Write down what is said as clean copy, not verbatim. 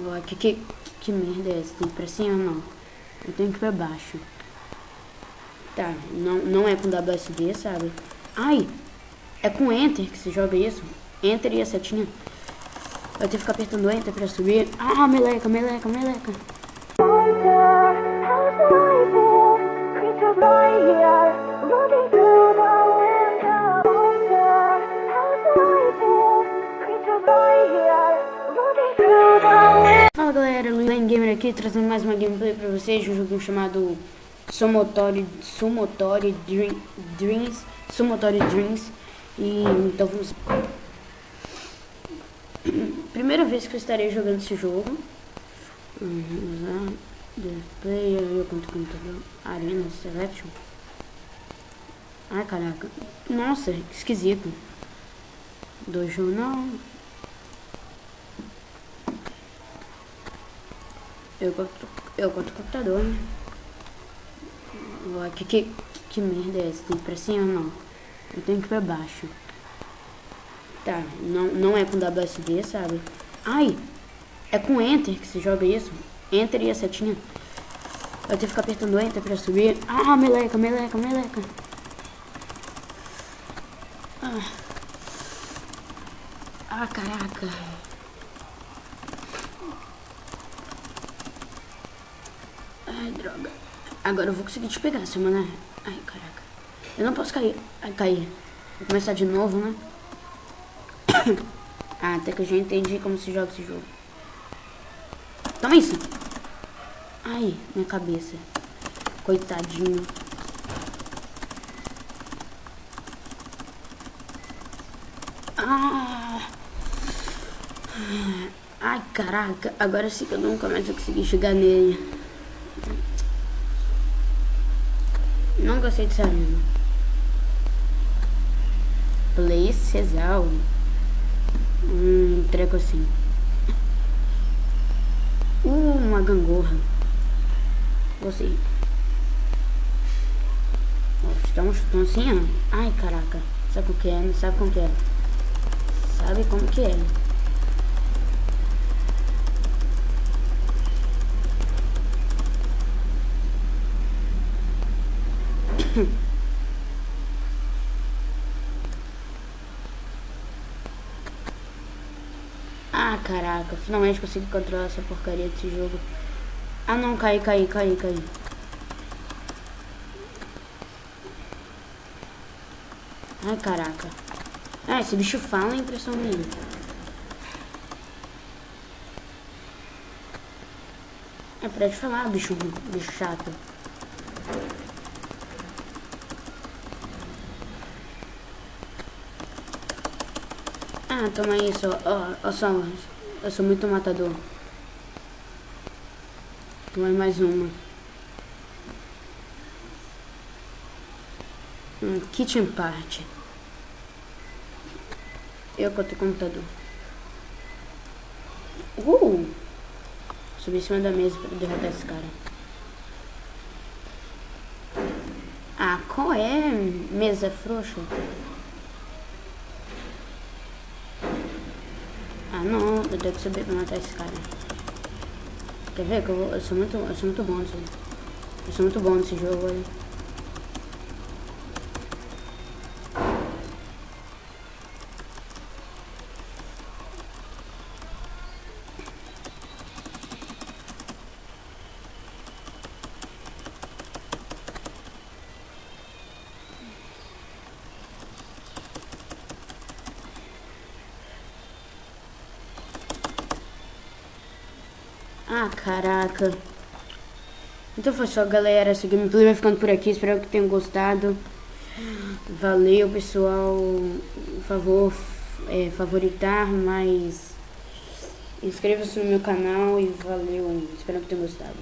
Ué, que merda é essa? Tem que ir pra cima ou não? Eu tenho que ir pra baixo. Tá, não é com WSD, sabe? Ai, é com Enter que se joga isso. Enter e a setinha. Eu tenho que ficar apertando Enter pra subir. Ah, meleca. Fala galera, Luiz Gamer aqui, trazendo mais uma gameplay pra vocês de um jogo chamado Sumotori Dreams. E então vamos... Primeira vez que eu estarei jogando esse jogo. Usar display, eu conto computador, Arena Selection. Ai caraca, nossa, que esquisito. Dojo não. Eu conto computador, né? Ué, que merda é essa? Tem que ir pra cima ou não? Eu tenho que ir pra baixo. Tá, não é com WSD, sabe? Ai, é com Enter que se joga isso. Enter e a setinha. Eu tenho que ficar apertando Enter pra subir. Ah, meleca. Ah, caraca. Ai, droga. Agora eu vou conseguir te pegar, seu mané. Ai, caraca. Eu não posso cair. Ai, cair. Vou começar de novo, né? Ah, até que eu já entendi como se joga esse jogo. Toma isso. Ai, minha cabeça. Coitadinho. Ai, caraca. Agora sim que eu nunca mais vou conseguir chegar nele. Não gostei dessa arena. Place Cesal. Treco assim. Uma gangorra. Gostei. Dá um chutão assim, ó. Ai, caraca. Sabe como que é? Não sabe como que é? Sabe como que é? Ah, caraca, finalmente consegui controlar essa porcaria desse jogo. Ah não, caí. Ai, caraca. Ah, esse bicho fala, é impressão minha. É pra te falar, bicho chato. Ah, toma isso, ó só, eu sou muito matador. Toma mais uma. Kitchen Party. Eu conto o computador. Subi em cima da mesa pra derrotar esse cara. Ah, qual é? Mesa frouxa? Ah não, eu tenho que subir pra matar esse cara. Quer ver que eu sou muito bom nisso. Eu sou muito bom nesse jogo aí. Ah, caraca. Então foi só, galera. Essa gameplay vai ficando por aqui. Espero que tenham gostado. Valeu, pessoal. Por favor, favoritar, mas inscreva-se no meu canal e valeu. Espero que tenham gostado.